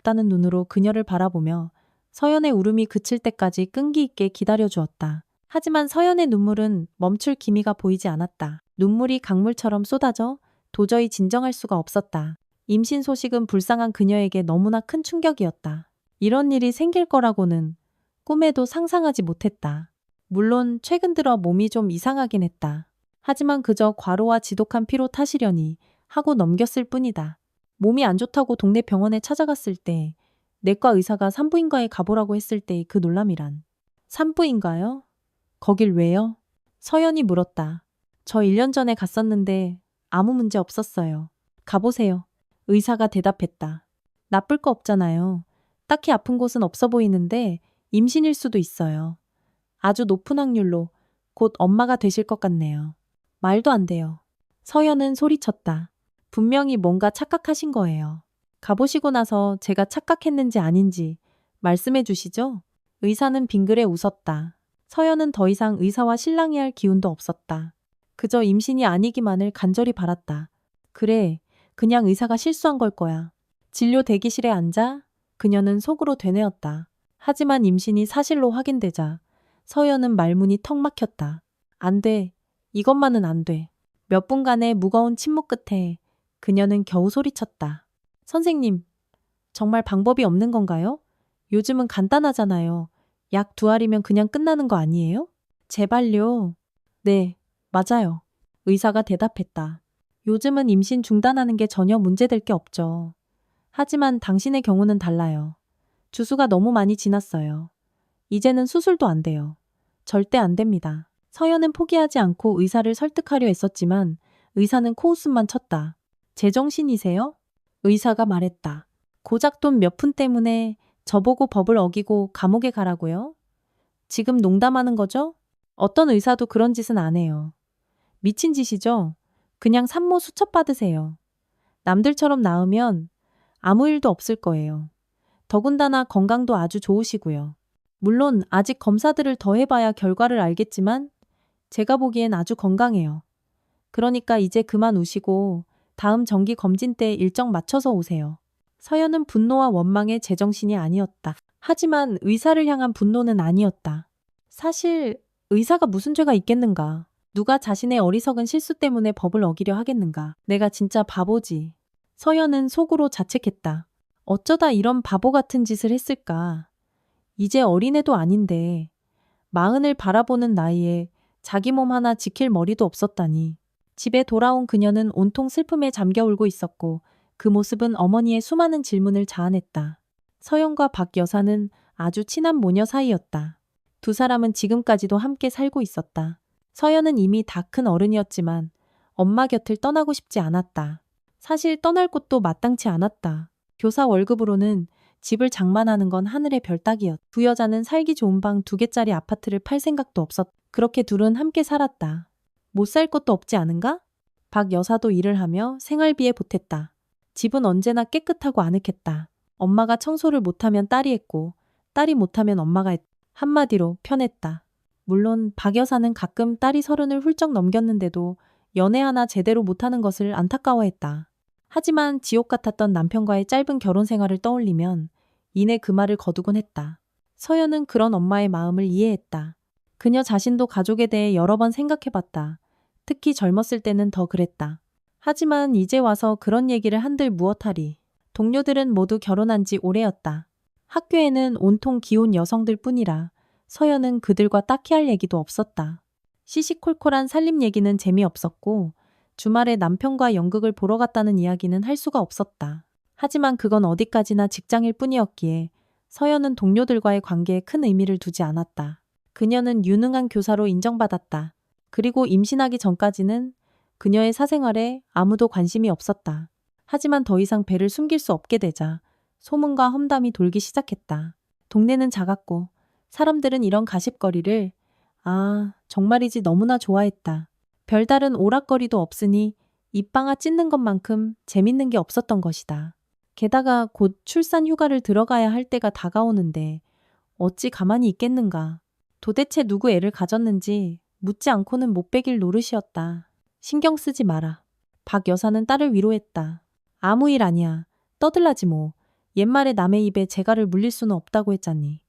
없다는 눈으로 그녀를 바라보며 서연의 울음이 그칠 때까지 끈기 있게 기다려주었다. 하지만 서연의 눈물은 멈출 기미가 보이지 않았다. 눈물이 강물처럼 쏟아져 도저히 진정할 수가 없었다. 임신 소식은 불쌍한 그녀에게 너무나 큰 충격이었다. 이런 일이 생길 거라고는 꿈에도 상상하지 못했다. 물론 최근 들어 몸이 좀 이상하긴 했다. 하지만 그저 과로와 지독한 피로 탓이려니 하고 넘겼을 뿐이다. 몸이 안 좋다고 동네 병원에 찾아갔을 때 내과 의사가 산부인과에 가보라고 했을 때의 그 놀람이란. 산부인가요? 거길 왜요? 서연이 물었다. 저 1년 전에 갔었는데 아무 문제 없었어요. 가보세요. 의사가 대답했다. 나쁠 거 없잖아요. 딱히 아픈 곳은 없어 보이는데 임신일 수도 있어요. 아주 높은 확률로 곧 엄마가 되실 것 같네요. 말도 안 돼요. 서연은 소리쳤다. 분명히 뭔가 착각하신 거예요. 가보시고 나서 제가 착각했는지 아닌지 말씀해 주시죠? 의사는 빙그레 웃었다. 서연은 더 이상 의사와 실랑이 할 기운도 없었다. 그저 임신이 아니기만을 간절히 바랐다. 그래, 그냥 의사가 실수한 걸 거야. 진료 대기실에 앉아 그녀는 속으로 되뇌었다. 하지만 임신이 사실로 확인되자 서연은 말문이 턱 막혔다. 안 돼. 이것만은 안 돼. 몇 분간의 무거운 침묵 끝에 그녀는 겨우 소리쳤다. 선생님, 정말 방법이 없는 건가요? 요즘은 간단하잖아요. 약 2알이면 그냥 끝나는 거 아니에요? 제발요. 네, 맞아요. 의사가 대답했다. 요즘은 임신 중단하는 게 전혀 문제될 게 없죠. 하지만 당신의 경우는 달라요. 주수가 너무 많이 지났어요. 이제는 수술도 안 돼요. 절대 안 됩니다. 서연은 포기하지 않고 의사를 설득하려 했었지만 의사는 코웃음만 쳤다. 제정신이세요? 의사가 말했다. 고작 돈 몇 푼 때문에 저보고 법을 어기고 감옥에 가라고요? 지금 농담하는 거죠? 어떤 의사도 그런 짓은 안 해요. 미친 짓이죠? 그냥 산모 수첩 받으세요. 남들처럼 나으면 아무 일도 없을 거예요. 더군다나 건강도 아주 좋으시고요. 물론 아직 검사들을 더 해봐야 결과를 알겠지만 제가 보기엔 아주 건강해요. 그러니까 이제 그만 우시고 다음 정기 검진 때 일정 맞춰서 오세요. 서연은 분노와 원망의 제정신이 아니었다. 하지만 의사를 향한 분노는 아니었다. 사실 의사가 무슨 죄가 있겠는가? 누가 자신의 어리석은 실수 때문에 법을 어기려 하겠는가? 내가 진짜 바보지. 서연은 속으로 자책했다. 어쩌다 이런 바보 같은 짓을 했을까? 이제 어린애도 아닌데 40을 바라보는 나이에 자기 몸 하나 지킬 머리도 없었다니. 집에 돌아온 그녀는 온통 슬픔에 잠겨 울고 있었고 그 모습은 어머니의 수많은 질문을 자아냈다. 서연과 박 여사는 아주 친한 모녀 사이였다. 두 사람은 지금까지도 함께 살고 있었다. 서연은 이미 다 큰 어른이었지만 엄마 곁을 떠나고 싶지 않았다. 사실 떠날 곳도 마땅치 않았다. 교사 월급으로는 집을 장만하는 건 하늘의 별 따기였다. 두 여자는 살기 좋은 방 2개짜리 아파트를 팔 생각도 없었다. 그렇게 둘은 함께 살았다. 못 살 것도 없지 않은가? 박 여사도 일을 하며 생활비에 보탰다. 집은 언제나 깨끗하고 아늑했다. 엄마가 청소를 못하면 딸이 했고 딸이 못하면 엄마가 했다. 한마디로 편했다. 물론 박 여사는 가끔 딸이 30을 훌쩍 넘겼는데도 연애 하나 제대로 못하는 것을 안타까워했다. 하지만 지옥 같았던 남편과의 짧은 결혼 생활을 떠올리면 이내 그 말을 거두곤 했다. 서연은 그런 엄마의 마음을 이해했다. 그녀 자신도 가족에 대해 여러 번 생각해봤다. 특히 젊었을 때는 더 그랬다. 하지만 이제 와서 그런 얘기를 한들 무엇하리. 동료들은 모두 결혼한 지 오래였다. 학교에는 온통 기혼 여성들 뿐이라 서연은 그들과 딱히 할 얘기도 없었다. 시시콜콜한 살림 얘기는 재미없었고 주말에 남편과 연극을 보러 갔다는 이야기는 할 수가 없었다. 하지만 그건 어디까지나 직장일 뿐이었기에 서연은 동료들과의 관계에 큰 의미를 두지 않았다. 그녀는 유능한 교사로 인정받았다. 그리고 임신하기 전까지는 그녀의 사생활에 아무도 관심이 없었다. 하지만 더 이상 배를 숨길 수 없게 되자 소문과 험담이 돌기 시작했다. 동네는 작았고 사람들은 이런 가십거리를 정말이지 너무나 좋아했다. 별다른 오락거리도 없으니 입방아 찢는 것만큼 재밌는 게 없었던 것이다. 게다가 곧 출산 휴가를 들어가야 할 때가 다가오는데 어찌 가만히 있겠는가. 도대체 누구 애를 가졌는지 묻지 않고는 못 베길 노릇이었다. 신경 쓰지 마라. 박 여사는 딸을 위로했다. 아무 일 아니야. 떠들라지 뭐. 옛말에 남의 입에 재갈을 물릴 수는 없다고 했잖니.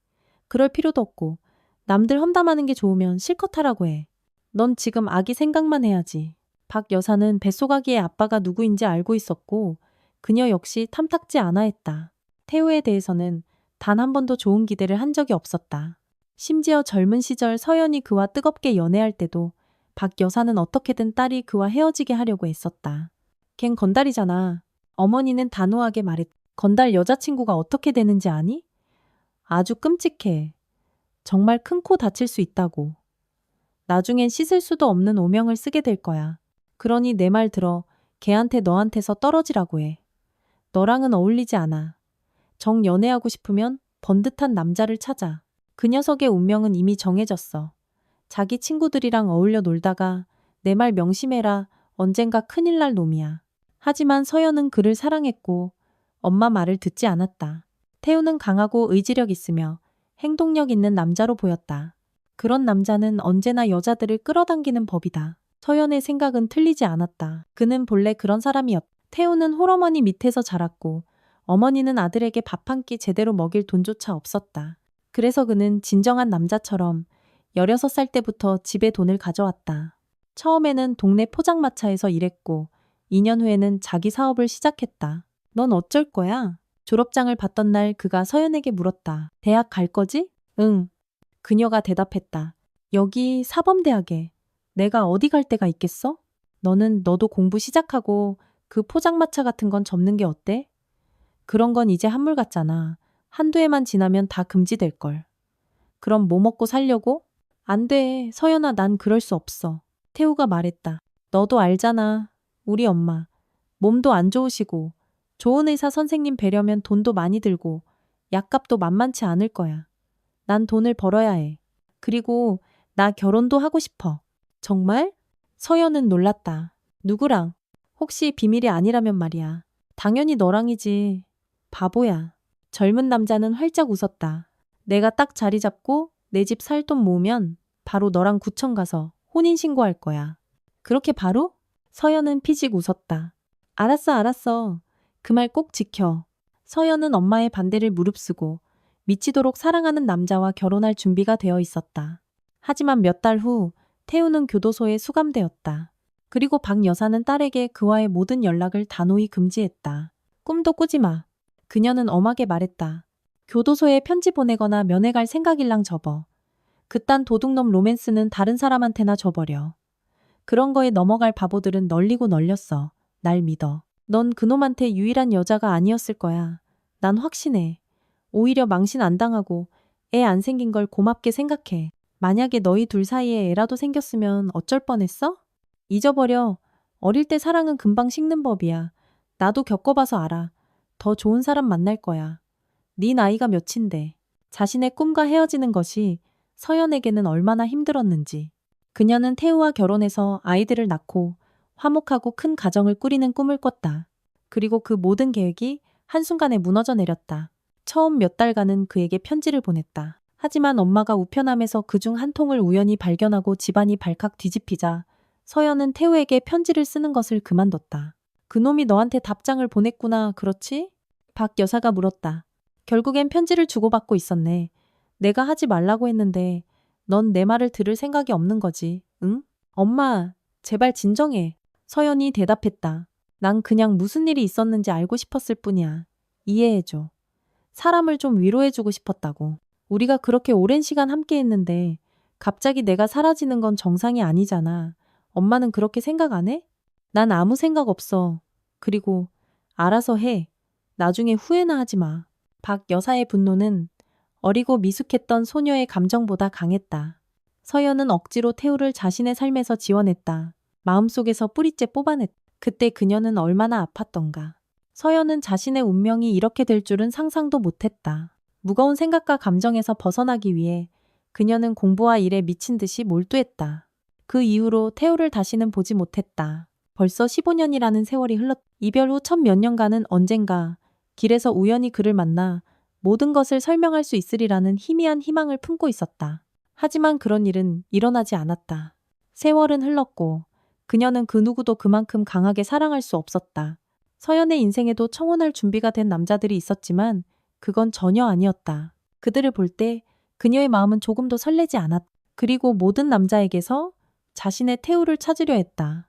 그럴 필요도 없고 남들 험담하는 게 좋으면 실컷 하라고 해. 넌 지금 아기 생각만 해야지. 박 여사는 뱃속아기의 아빠가 누구인지 알고 있었고 그녀 역시 탐탁지 않아 했다. 태우에 대해서는 단 한 번도 좋은 기대를 한 적이 없었다. 심지어 젊은 시절 서연이 그와 뜨겁게 연애할 때도 박 여사는 어떻게든 딸이 그와 헤어지게 하려고 애썼다. 걘 건달이잖아. 어머니는 단호하게 말했다. 건달 여자친구가 어떻게 되는지 아니? 아주 끔찍해. 정말 큰 코 다칠 수 있다고. 나중엔 씻을 수도 없는 오명을 쓰게 될 거야. 그러니 내 말 들어. 걔한테 너한테서 떨어지라고 해. 너랑은 어울리지 않아. 정 연애하고 싶으면 번듯한 남자를 찾아. 그 녀석의 운명은 이미 정해졌어. 자기 친구들이랑 어울려 놀다가 내 말 명심해라. 언젠가 큰일 날 놈이야. 하지만 서연은 그를 사랑했고 엄마 말을 듣지 않았다. 태우는 강하고 의지력 있으며 행동력 있는 남자로 보였다. 그런 남자는 언제나 여자들을 끌어당기는 법이다. 서연의 생각은 틀리지 않았다. 그는 본래 그런 사람이었다. 태우는 홀어머니 밑에서 자랐고 어머니는 아들에게 밥 한 끼 제대로 먹일 돈조차 없었다. 그래서 그는 진정한 남자처럼 16살 때부터 집에 돈을 가져왔다. 처음에는 동네 포장마차에서 일했고 2년 후에는 자기 사업을 시작했다. 넌 어쩔 거야? 졸업장을 받던 날 그가 서연에게 물었다. 대학 갈 거지? 응. 그녀가 대답했다. 여기 사범대학에. 내가 어디 갈 데가 있겠어? 너도 공부 시작하고 그 포장마차 같은 건 접는 게 어때? 그런 건 이제 한물 같잖아. 한두 해만 지나면 다 금지될걸. 그럼 뭐 먹고 살려고? 안 돼. 서연아, 난 그럴 수 없어. 태우가 말했다. 너도 알잖아. 우리 엄마. 몸도 안 좋으시고 좋은 의사 선생님 뵈려면 돈도 많이 들고 약값도 만만치 않을 거야. 난 돈을 벌어야 해. 그리고 나 결혼도 하고 싶어. 정말? 서연은 놀랐다. 누구랑? 혹시 비밀이 아니라면 말이야. 당연히 너랑이지. 바보야. 젊은 남자는 활짝 웃었다. 내가 딱 자리 잡고 내 집 살 돈 모으면 바로 너랑 구청 가서 혼인신고할 거야. 그렇게 바로? 서연은 피식 웃었다. 알았어, 알았어. 그 말 꼭 지켜. 서연은 엄마의 반대를 무릅쓰고 미치도록 사랑하는 남자와 결혼할 준비가 되어 있었다. 하지만 몇 달 후 태우는 교도소에 수감되었다. 그리고 박 여사는 딸에게 그와의 모든 연락을 단호히 금지했다. 꿈도 꾸지 마. 그녀는 엄하게 말했다. 교도소에 편지 보내거나 면회 갈 생각일랑 접어. 그딴 도둑놈 로맨스는 다른 사람한테나 줘버려. 그런 거에 넘어갈 바보들은 널리고 널렸어. 날 믿어. 넌 그놈한테 유일한 여자가 아니었을 거야. 난 확신해. 오히려 망신 안 당하고 애 안 생긴 걸 고맙게 생각해. 만약에 너희 둘 사이에 애라도 생겼으면 어쩔 뻔했어? 잊어버려. 어릴 때 사랑은 금방 식는 법이야. 나도 겪어봐서 알아. 더 좋은 사람 만날 거야. 네 나이가 몇인데. 자신의 꿈과 헤어지는 것이 서연에게는 얼마나 힘들었는지. 그녀는 태우와 결혼해서 아이들을 낳고 화목하고 큰 가정을 꾸리는 꿈을 꿨다. 그리고 그 모든 계획이 한순간에 무너져 내렸다. 처음 몇 달간은 그에게 편지를 보냈다. 하지만 엄마가 우편함에서 그중 한 통을 우연히 발견하고 집안이 발칵 뒤집히자 서연은 태우에게 편지를 쓰는 것을 그만뒀다. 그놈이 너한테 답장을 보냈구나, 그렇지? 박 여사가 물었다. 결국엔 편지를 주고받고 있었네. 내가 하지 말라고 했는데 넌 내 말을 들을 생각이 없는 거지, 응? 엄마, 제발 진정해. 서연이 대답했다. 난 그냥 무슨 일이 있었는지 알고 싶었을 뿐이야. 이해해줘. 사람을 좀 위로해주고 싶었다고. 우리가 그렇게 오랜 시간 함께 했는데 갑자기 내가 사라지는 건 정상이 아니잖아. 엄마는 그렇게 생각 안 해? 난 아무 생각 없어. 그리고 알아서 해. 나중에 후회나 하지 마. 박 여사의 분노는 어리고 미숙했던 소녀의 감정보다 강했다. 서연은 억지로 태우를 자신의 삶에서 지워냈다. 마음속에서 뿌리째 뽑아냈다. 그때 그녀는 얼마나 아팠던가. 서연은 자신의 운명이 이렇게 될 줄은 상상도 못했다. 무거운 생각과 감정에서 벗어나기 위해 그녀는 공부와 일에 미친 듯이 몰두했다. 그 이후로 태우를 다시는 보지 못했다. 벌써 15년이라는 세월이 흘렀다. 이별 후 첫 몇 년간은 언젠가 길에서 우연히 그를 만나 모든 것을 설명할 수 있으리라는 희미한 희망을 품고 있었다. 하지만 그런 일은 일어나지 않았다. 세월은 흘렀고 그녀는 그 누구도 그만큼 강하게 사랑할 수 없었다. 서연의 인생에도 청혼할 준비가 된 남자들이 있었지만 그건 전혀 아니었다. 그들을 볼 때 그녀의 마음은 조금도 설레지 않았다. 그리고 모든 남자에게서 자신의 태우를 찾으려 했다.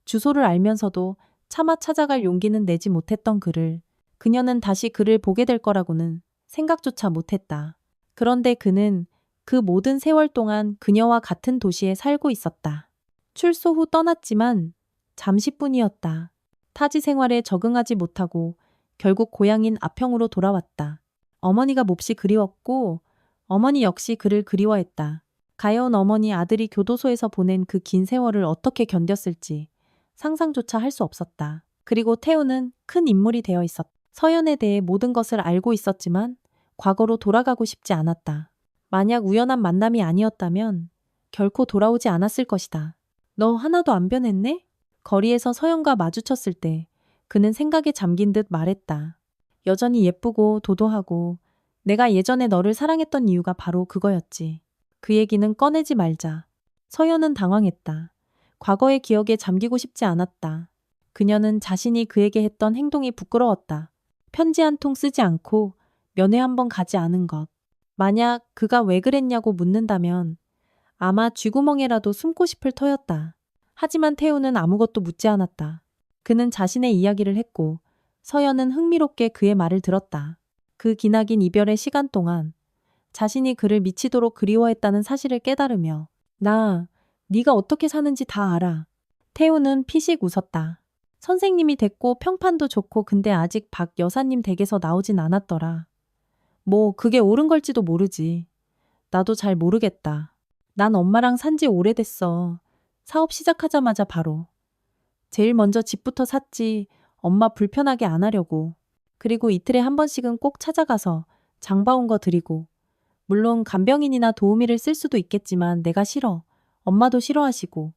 주소를 알면서도 차마 찾아갈 용기는 내지 못했던 그를 그녀는 다시 그를 보게 될 거라고는 생각조차 못했다. 그런데 그는 그 모든 세월 동안 그녀와 같은 도시에 살고 있었다. 출소 후 떠났지만 잠시뿐이었다. 타지 생활에 적응하지 못하고 결국 고향인 아평으로 돌아왔다. 어머니가 몹시 그리웠고 어머니 역시 그를 그리워했다. 가여운 어머니 아들이 교도소에서 보낸 그 긴 세월을 어떻게 견뎠을지 상상조차 할 수 없었다. 그리고 태우는 큰 인물이 되어 있었다. 서연에 대해 모든 것을 알고 있었지만 과거로 돌아가고 싶지 않았다. 만약 우연한 만남이 아니었다면 결코 돌아오지 않았을 것이다. 너 하나도 안 변했네? 거리에서 서연과 마주쳤을 때 그는 생각에 잠긴 듯 말했다. 여전히 예쁘고 도도하고 내가 예전에 너를 사랑했던 이유가 바로 그거였지. 그 얘기는 꺼내지 말자. 서연은 당황했다. 과거의 기억에 잠기고 싶지 않았다. 그녀는 자신이 그에게 했던 행동이 부끄러웠다. 편지 한 통 쓰지 않고 면회 한 번 가지 않은 것. 만약 그가 왜 그랬냐고 묻는다면 아마 쥐구멍에라도 숨고 싶을 터였다. 하지만 태우는 아무것도 묻지 않았다. 그는 자신의 이야기를 했고 서연은 흥미롭게 그의 말을 들었다. 그 기나긴 이별의 시간 동안 자신이 그를 미치도록 그리워했다는 사실을 깨달으며 네가 어떻게 사는지 다 알아. 태우는 피식 웃었다. 선생님이 됐고 평판도 좋고 근데 아직 박 여사님 댁에서 나오진 않았더라. 뭐 그게 옳은 걸지도 모르지. 나도 잘 모르겠다. 난 엄마랑 산지 오래됐어. 사업 시작하자마자 바로. 제일 먼저 집부터 샀지. 엄마 불편하게 안 하려고. 그리고 이틀에 한 번씩은 꼭 찾아가서 장 봐온 거 드리고. 물론 간병인이나 도우미를 쓸 수도 있겠지만 내가 싫어. 엄마도 싫어하시고.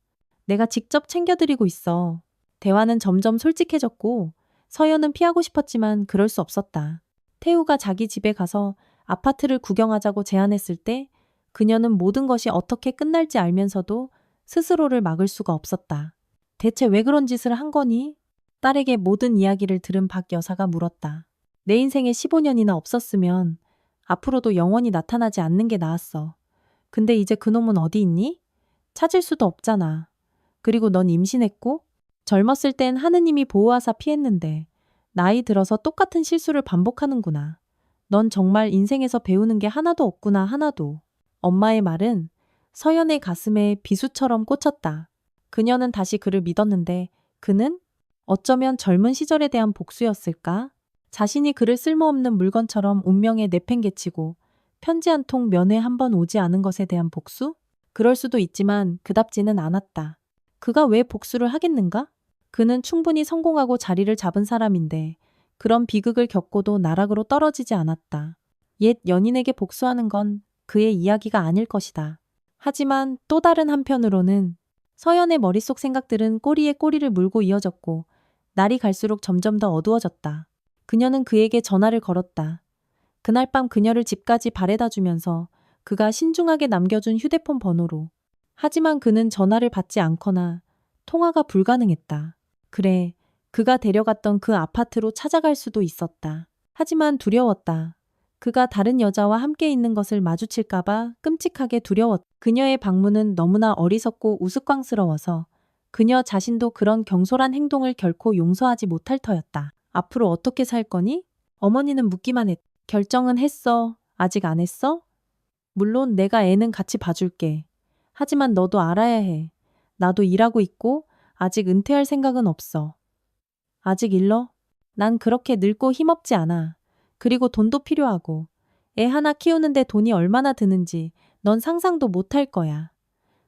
내가 직접 챙겨드리고 있어. 대화는 점점 솔직해졌고 서연은 피하고 싶었지만 그럴 수 없었다. 태우가 자기 집에 가서 아파트를 구경하자고 제안했을 때 그녀는 모든 것이 어떻게 끝날지 알면서도 스스로를 막을 수가 없었다. 대체 왜 그런 짓을 한 거니? 딸에게 모든 이야기를 들은 박 여사가 물었다. 내 인생에 15년이나 없었으면 앞으로도 영원히 나타나지 않는 게 나았어. 근데 이제 그놈은 어디 있니? 찾을 수도 없잖아. 그리고 넌 임신했고 젊었을 땐 하느님이 보호하사 피했는데 나이 들어서 똑같은 실수를 반복하는구나. 넌 정말 인생에서 배우는 게 하나도 없구나 하나도. 엄마의 말은 서연의 가슴에 비수처럼 꽂혔다. 그녀는 다시 그를 믿었는데 그는 어쩌면 젊은 시절에 대한 복수였을까? 자신이 그를 쓸모없는 물건처럼 운명에 내팽개치고 편지 한 통 면회 한 번 오지 않은 것에 대한 복수? 그럴 수도 있지만 그답지는 않았다. 그가 왜 복수를 하겠는가? 그는 충분히 성공하고 자리를 잡은 사람인데 그런 비극을 겪고도 나락으로 떨어지지 않았다. 옛 연인에게 복수하는 건 그의 이야기가 아닐 것이다. 하지만 또 다른 한편으로는 서연의 머릿속 생각들은 꼬리에 꼬리를 물고 이어졌고 날이 갈수록 점점 더 어두워졌다. 그녀는 그에게 전화를 걸었다. 그날 밤 그녀를 집까지 바래다 주면서 그가 신중하게 남겨준 휴대폰 번호로. 하지만 그는 전화를 받지 않거나 통화가 불가능했다. 그래, 그가 데려갔던 그 아파트로 찾아갈 수도 있었다. 하지만 두려웠다. 그가 다른 여자와 함께 있는 것을 마주칠까봐 끔찍하게 두려웠다. 그녀의 방문은 너무나 어리석고 우스꽝스러워서 그녀 자신도 그런 경솔한 행동을 결코 용서하지 못할 터였다. 앞으로 어떻게 살 거니? 어머니는 묻기만 했다. 결정은 했어. 아직 안 했어? 물론 내가 애는 같이 봐줄게. 하지만 너도 알아야 해. 나도 일하고 있고 아직 은퇴할 생각은 없어. 아직 일러? 난 그렇게 늙고 힘없지 않아. 그리고 돈도 필요하고. 애 하나 키우는데 돈이 얼마나 드는지 넌 상상도 못할 거야.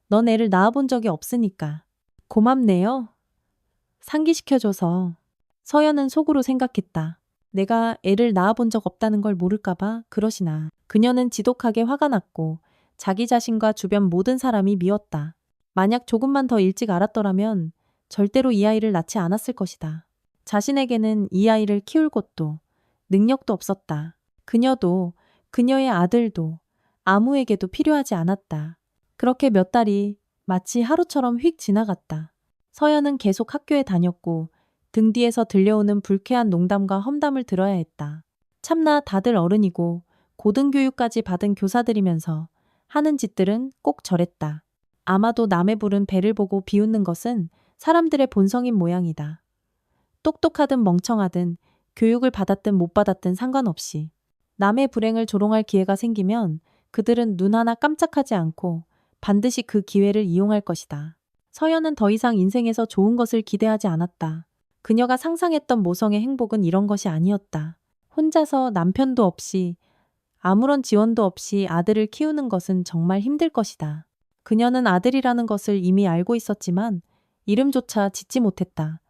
넌 애를 낳아본 적이 없으니까. 고맙네요. 상기시켜줘서. 서연은 속으로 생각했다. 내가 애를 낳아본 적 없다는 걸 모를까봐 그러시나. 그녀는 지독하게 화가 났고 자기 자신과 주변 모든 사람이 미웠다. 만약 조금만 더 일찍 알았더라면 절대로 이 아이를 낳지 않았을 것이다. 자신에게는 이 아이를 키울 곳도 능력도 없었다. 그녀도 그녀의 아들도 아무에게도 필요하지 않았다. 그렇게 몇 달이 마치 하루처럼 휙 지나갔다. 서연은 계속 학교에 다녔고 등 뒤에서 들려오는 불쾌한 농담과 험담을 들어야 했다. 참나 다들 어른이고 고등교육까지 받은 교사들이면서 하는 짓들은 꼭 저랬다. 아마도 남의 부른 배를 보고 비웃는 것은 사람들의 본성인 모양이다. 똑똑하든 멍청하든 교육을 받았든 못 받았든 상관없이 남의 불행을 조롱할 기회가 생기면 그들은 눈 하나 깜짝하지 않고 반드시 그 기회를 이용할 것이다. 서연은 더 이상 인생에서 좋은 것을 기대하지 않았다. 그녀가 상상했던 모성의 행복은 이런 것이 아니었다. 혼자서 남편도 없이 아무런 지원도 없이 아들을 키우는 것은 정말 힘들 것이다. 그녀는 아들이라는 것을 이미 알고 있었지만 이름조차 짓지 못했다.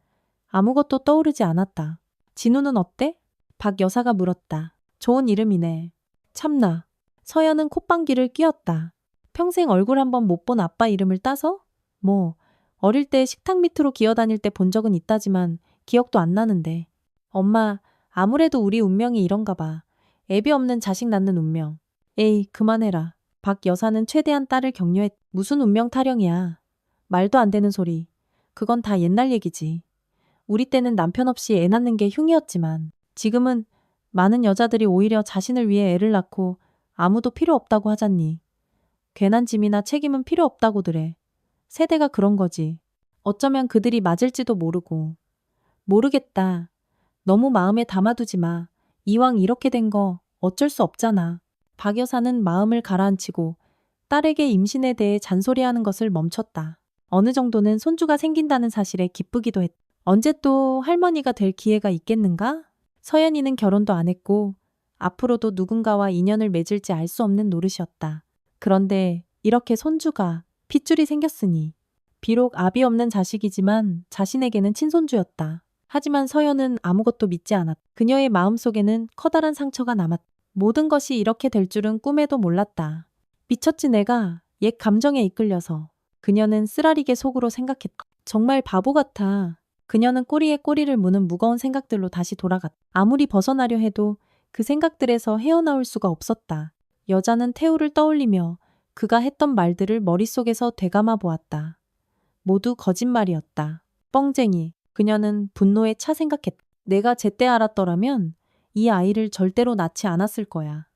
아무것도 떠오르지 않았다. 진우는 어때? 박 여사가 물었다. 좋은 이름이네. 참나. 서연은 콧방귀를 뀌었다. 평생 얼굴 한번 못 본 아빠 이름을 따서? 뭐 어릴 때 식탁 밑으로 기어다닐 때 본 적은 있다지만 기억도 안 나는데. 엄마, 아무래도 우리 운명이 이런가 봐. 애비 없는 자식 낳는 운명. 에이, 그만해라. 박 여사는 최대한 딸을 격려했. 무슨 운명 타령이야. 말도 안 되는 소리. 그건 다 옛날 얘기지. 우리 때는 남편 없이 애 낳는 게 흉이었지만 지금은 많은 여자들이 오히려 자신을 위해 애를 낳고 아무도 필요 없다고 하잖니. 괜한 짐이나 책임은 필요 없다고들 해. 세대가 그런 거지. 어쩌면 그들이 맞을지도 모르고. 모르겠다. 너무 마음에 담아두지 마. 이왕 이렇게 된 거 어쩔 수 없잖아. 박 여사는 마음을 가라앉히고 딸에게 임신에 대해 잔소리하는 것을 멈췄다. 어느 정도는 손주가 생긴다는 사실에 기쁘기도 했다. 언제 또 할머니가 될 기회가 있겠는가? 서연이는 결혼도 안 했고 앞으로도 누군가와 인연을 맺을지 알 수 없는 노릇이었다. 그런데 이렇게 손주가 핏줄이 생겼으니 비록 아비 없는 자식이지만 자신에게는 친손주였다. 하지만 서연은 아무것도 믿지 않았다. 그녀의 마음속에는 커다란 상처가 남았다. 모든 것이 이렇게 될 줄은 꿈에도 몰랐다. 미쳤지 내가 옛 감정에 이끌려서. 그녀는 쓰라리게 속으로 생각했다. 정말 바보 같아. 그녀는 꼬리에 꼬리를 무는 무거운 생각들로 다시 돌아갔다. 아무리 벗어나려 해도 그 생각들에서 헤어나올 수가 없었다. 여자는 태우를 떠올리며 그가 했던 말들을 머릿속에서 되감아 보았다. 모두 거짓말이었다. 뻥쟁이. 그녀는 분노에 차 생각했다. 내가 제때 알았더라면 이 아이를 절대로 낳지 않았을 거야.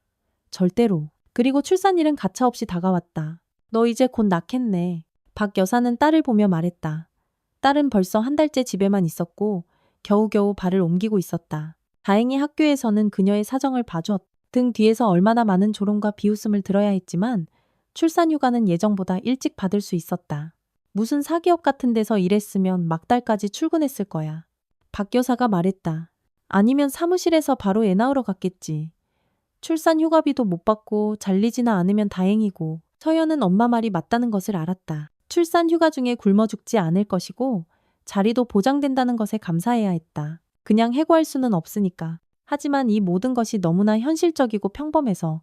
절대로. 그리고 출산일은 가차없이 다가왔다. 너 이제 곧 낳겠네. 박 여사는 딸을 보며 말했다. 딸은 벌써 한 달째 집에만 있었고 겨우겨우 발을 옮기고 있었다. 다행히 학교에서는 그녀의 사정을 봐주었다. 등 뒤에서 얼마나 많은 조롱과 비웃음을 들어야 했지만 출산 휴가는 예정보다 일찍 받을 수 있었다. 무슨 사기업 같은 데서 일했으면 막달까지 출근했을 거야. 박 여사가 말했다. 아니면 사무실에서 바로 애 낳으러 갔겠지. 출산 휴가비도 못 받고 잘리지나 않으면 다행이고. 서연은 엄마 말이 맞다는 것을 알았다. 출산 휴가 중에 굶어 죽지 않을 것이고 자리도 보장된다는 것에 감사해야 했다. 그냥 해고할 수는 없으니까. 하지만 이 모든 것이 너무나 현실적이고 평범해서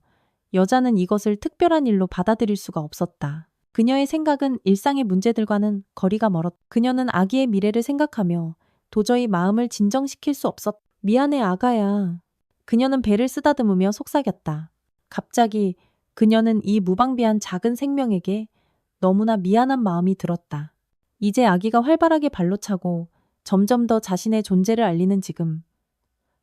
여자는 이것을 특별한 일로 받아들일 수가 없었다. 그녀의 생각은 일상의 문제들과는 거리가 멀었다. 그녀는 아기의 미래를 생각하며 도저히 마음을 진정시킬 수 없었다. 미안해 아가야. 그녀는 배를 쓰다듬으며 속삭였다. 갑자기 그녀는 이 무방비한 작은 생명에게 너무나 미안한 마음이 들었다. 이제 아기가 활발하게 발로 차고 점점 더 자신의 존재를 알리는 지금.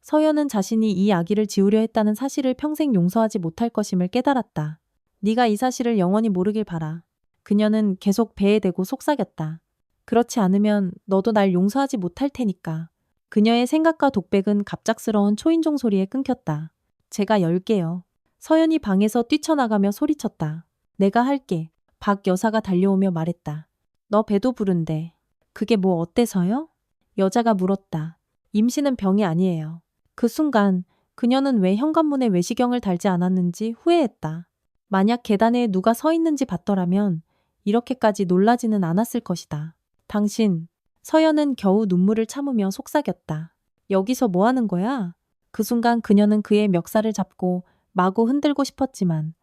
서연은 자신이 이 아기를 지우려 했다는 사실을 평생 용서하지 못할 것임을 깨달았다. 네가 이 사실을 영원히 모르길 바라. 그녀는 계속 배에 대고 속삭였다. 그렇지 않으면 너도 날 용서하지 못할 테니까. 그녀의 생각과 독백은 갑작스러운 초인종 소리에 끊겼다. 제가 열게요. 서연이 방에서 뛰쳐나가며 소리쳤다. 내가 할게. 박 여사가 달려오며 말했다. 너 배도 부른데. 그게 뭐 어때서요? 여자가 물었다. 임신은 병이 아니에요. 그 순간 그녀는 왜 현관문에 외시경을 달지 않았는지 후회했다. 만약 계단에 누가 서 있는지 봤더라면 이렇게까지 놀라지는 않았을 것이다. 당신. 서연은 겨우 눈물을 참으며 속삭였다. 여기서 뭐 하는 거야? 그 순간 그녀는 그의 멱살을 잡고 마구 흔들고 싶었지만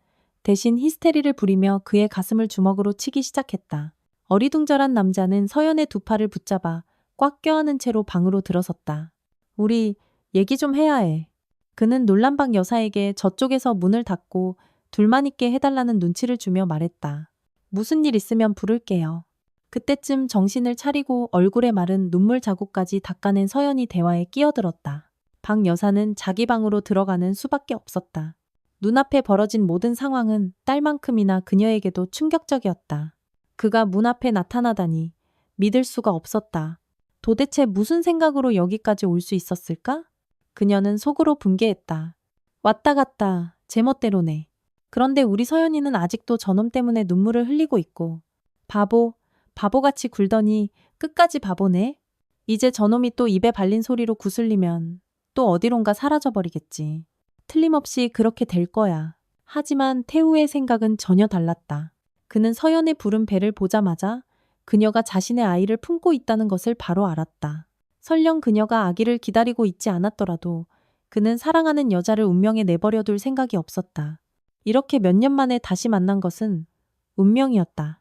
대신 히스테리를 부리며 그의 가슴을 주먹으로 치기 시작했다. 어리둥절한 남자는 서연의 두 팔을 붙잡아 꽉 껴안은 채로 방으로 들어섰다. 우리 얘기 좀 해야 해. 그는 놀란 박 여사에게 저쪽에서 문을 닫고 둘만 있게 해달라는 눈치를 주며 말했다. 무슨 일 있으면 부를게요. 그때쯤 정신을 차리고 얼굴에 마른 눈물 자국까지 닦아낸 서연이 대화에 끼어들었다. 박 여사는 자기 방으로 들어가는 수밖에 없었다. 눈앞에 벌어진 모든 상황은 딸만큼이나 그녀에게도 충격적이었다. 그가 문 앞에 나타나다니 믿을 수가 없었다. 도대체 무슨 생각으로 여기까지 올 수 있었을까? 그녀는 속으로 분개했다. 왔다 갔다 제멋대로네. 그런데 우리 서연이는 아직도 저놈 때문에 눈물을 흘리고 있고 바보같이 굴더니 끝까지 바보네. 이제 저놈이 또 입에 발린 소리로 구슬리면 또 어디론가 사라져버리겠지. 틀림없이 그렇게 될 거야. 하지만 태우의 생각은 전혀 달랐다. 그는 서연의 부른 배를 보자마자 그녀가 자신의 아이를 품고 있다는 것을 바로 알았다. 설령 그녀가 아기를 기다리고 있지 않았더라도 그는 사랑하는 여자를 운명에 내버려둘 생각이 없었다. 이렇게 몇 년 만에 다시 만난 것은 운명이었다.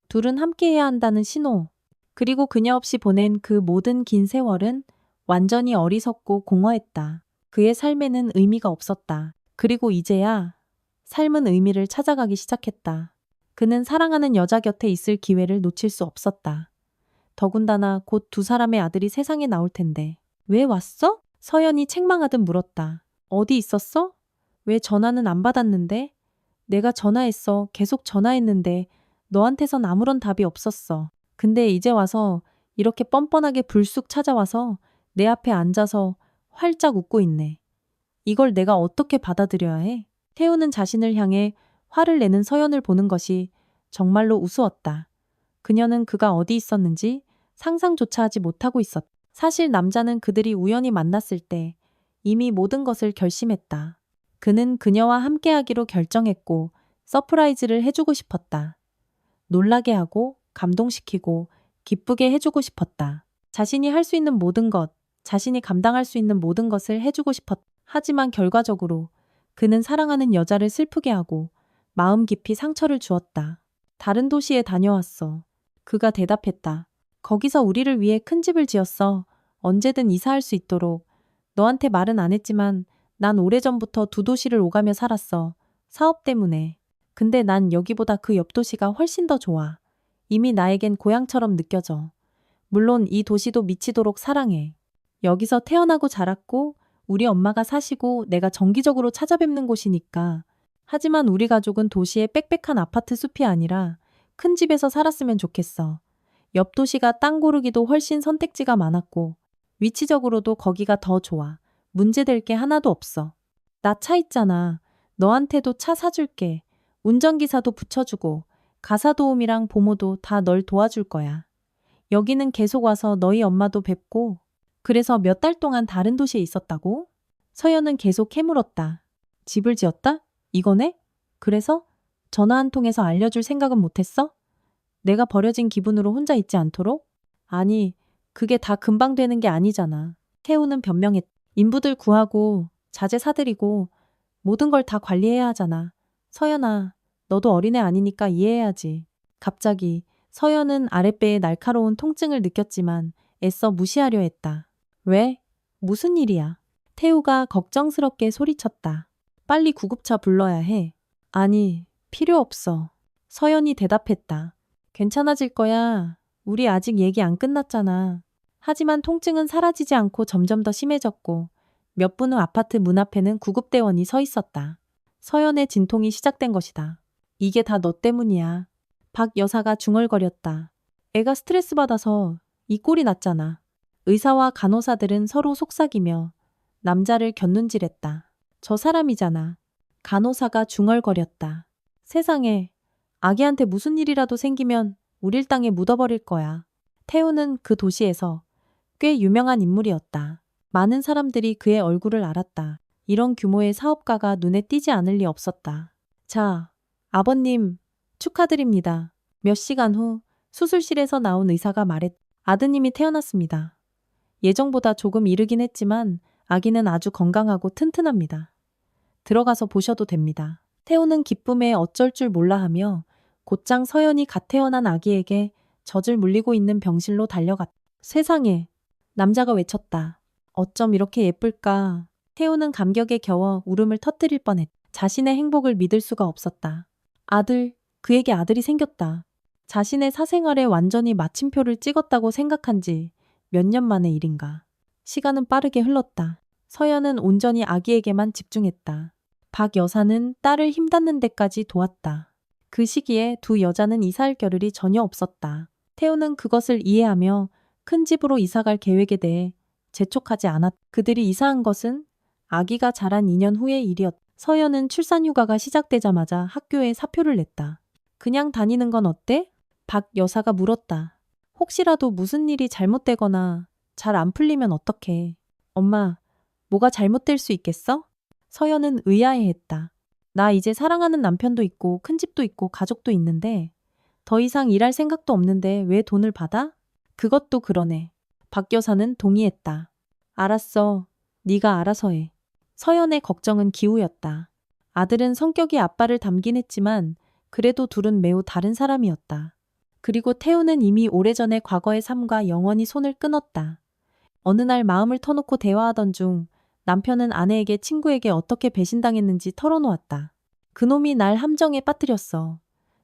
둘은 함께해야 한다는 신호. 그리고 그녀 없이 보낸 그 모든 긴 세월은 완전히 어리석고 공허했다. 그의 삶에는 의미가 없었다. 그리고 이제야 삶은 의미를 찾아가기 시작했다. 그는 사랑하는 여자 곁에 있을 기회를 놓칠 수 없었다. 더군다나 곧 두 사람의 아들이 세상에 나올 텐데. 왜 왔어? 서연이 책망하듯 물었다. 어디 있었어? 왜 전화는 안 받았는데? 내가 전화했어. 계속 전화했는데 너한테선 아무런 답이 없었어. 근데 이제 와서 이렇게 뻔뻔하게 불쑥 찾아와서 내 앞에 앉아서 활짝 웃고 있네. 이걸 내가 어떻게 받아들여야 해? 태우는 자신을 향해 화를 내는 서연을 보는 것이 정말로 우스웠다. 그녀는 그가 어디 있었는지 상상조차 하지 못하고 있었다. 사실 남자는 그들이 우연히 만났을 때 이미 모든 것을 결심했다. 그는 그녀와 함께하기로 결정했고 서프라이즈를 해주고 싶었다. 놀라게 하고 감동시키고 기쁘게 해주고 싶었다. 자신이 할 수 있는 모든 것, 자신이 감당할 수 있는 모든 것을 해주고 싶었다. 하지만 결과적으로 그는 사랑하는 여자를 슬프게 하고 마음 깊이 상처를 주었다. 다른 도시에 다녀왔어. 그가 대답했다. 거기서 우리를 위해 큰 집을 지었어. 언제든 이사할 수 있도록. 너한테 말은 안 했지만 난 오래전부터 두 도시를 오가며 살았어. 사업 때문에. 근데 난 여기보다 그 옆 도시가 훨씬 더 좋아. 이미 나에겐 고향처럼 느껴져. 물론 이 도시도 미치도록 사랑해. 여기서 태어나고 자랐고 우리 엄마가 사시고 내가 정기적으로 찾아뵙는 곳이니까. 하지만 우리 가족은 도시의 빽빽한 아파트 숲이 아니라 큰 집에서 살았으면 좋겠어. 옆 도시가 땅 고르기도 훨씬 선택지가 많았고 위치적으로도 거기가 더 좋아. 문제될 게 하나도 없어. 나 차 있잖아. 너한테도 차 사줄게. 운전기사도 붙여주고 가사 도우미랑 보모도 다 널 도와줄 거야. 여기는 계속 와서 너희 엄마도 뵙고 그래서 몇 달 동안 다른 도시에 있었다고? 서연은 계속 캐물었다. 집을 지었다? 이거네? 그래서? 전화 한 통해서 알려줄 생각은 못했어? 내가 버려진 기분으로 혼자 있지 않도록? 아니, 그게 다 금방 되는 게 아니잖아. 태우는 변명했다. 인부들 구하고 자재 사들이고 모든 걸 다 관리해야 하잖아. 서연아, 너도 어린애 아니니까 이해해야지. 갑자기 서연은 아랫배에 날카로운 통증을 느꼈지만 애써 무시하려 했다. 왜? 무슨 일이야? 태우가 걱정스럽게 소리쳤다. 빨리 구급차 불러야 해. 아니, 필요 없어. 서연이 대답했다. 괜찮아질 거야. 우리 아직 얘기 안 끝났잖아. 하지만 통증은 사라지지 않고 점점 더 심해졌고 몇 분 후 아파트 문 앞에는 구급대원이 서 있었다. 서연의 진통이 시작된 것이다. 이게 다 너 때문이야. 박 여사가 중얼거렸다. 애가 스트레스 받아서 이 꼴이 났잖아. 의사와 간호사들은 서로 속삭이며 남자를 곁눈질했다. 저 사람이잖아. 간호사가 중얼거렸다. 세상에, 아기한테 무슨 일이라도 생기면 우릴 땅에 묻어버릴 거야. 태우는 그 도시에서 꽤 유명한 인물이었다. 많은 사람들이 그의 얼굴을 알았다. 이런 규모의 사업가가 눈에 띄지 않을 리 없었다. 자, 아버님, 축하드립니다. 몇 시간 후 수술실에서 나온 의사가 말했다. 아드님이 태어났습니다. 예정보다 조금 이르긴 했지만 아기는 아주 건강하고 튼튼합니다. 들어가서 보셔도 됩니다. 태우는 기쁨에 어쩔 줄 몰라 하며 곧장 서연이 갓 태어난 아기에게 젖을 물리고 있는 병실로 달려갔다. 세상에, 남자가 외쳤다. 어쩜 이렇게 예쁠까. 태우는 감격에 겨워 울음을 터뜨릴 뻔했다. 자신의 행복을 믿을 수가 없었다. 아들, 그에게 아들이 생겼다. 자신의 사생활에 완전히 마침표를 찍었다고 생각한 지 몇 년 만의 일인가. 시간은 빠르게 흘렀다. 서연은 온전히 아기에게만 집중했다. 박 여사는 딸을 힘닿는 데까지 도왔다. 그 시기에 두 여자는 이사할 겨를이 전혀 없었다. 태우는 그것을 이해하며 큰 집으로 이사갈 계획에 대해 재촉하지 않았다. 그들이 이사한 것은 아기가 자란 2년 후의 일이었다. 서연은 출산휴가가 시작되자마자 학교에 사표를 냈다. 그냥 다니는 건 어때? 박 여사가 물었다. 혹시라도 무슨 일이 잘못되거나 잘 안 풀리면 어떡해. 엄마, 뭐가 잘못될 수 있겠어? 서연은 의아해했다. 나 이제 사랑하는 남편도 있고 큰 집도 있고 가족도 있는데 더 이상 일할 생각도 없는데 왜 돈을 받아? 그것도 그러네. 박 여사는 동의했다. 알았어. 네가 알아서 해. 서연의 걱정은 기우였다. 아들은 성격이 아빠를 닮긴 했지만 그래도 둘은 매우 다른 사람이었다. 그리고 태우는 이미 오래전에 과거의 삶과 영원히 손을 끊었다. 어느 날 마음을 터놓고 대화하던 중 남편은 아내에게 친구에게 어떻게 배신당했는지 털어놓았다. 그놈이 날 함정에 빠뜨렸어.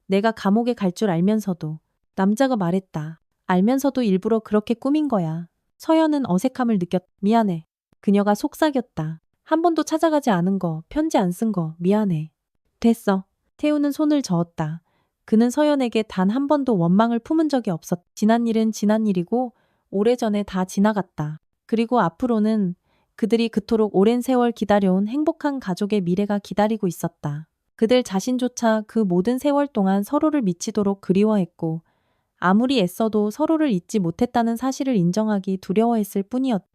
내가 감옥에 갈 줄 알면서도. 남자가 말했다. 알면서도 일부러 그렇게 꾸민 거야. 서연은 어색함을 느꼈. 미안해. 그녀가 속삭였다. 한 번도 찾아가지 않은 거, 편지 안 쓴 거, 미안해. 됐어. 태우는 손을 저었다. 그는 서연에게 단 한 번도 원망을 품은 적이 없었다. 지난 일은 지난 일이고 오래전에 다 지나갔다. 그리고 앞으로는 그들이 그토록 오랜 세월 기다려온 행복한 가족의 미래가 기다리고 있었다. 그들 자신조차 그 모든 세월 동안 서로를 미치도록 그리워했고 아무리 애써도 서로를 잊지 못했다는 사실을 인정하기 두려워했을 뿐이었다.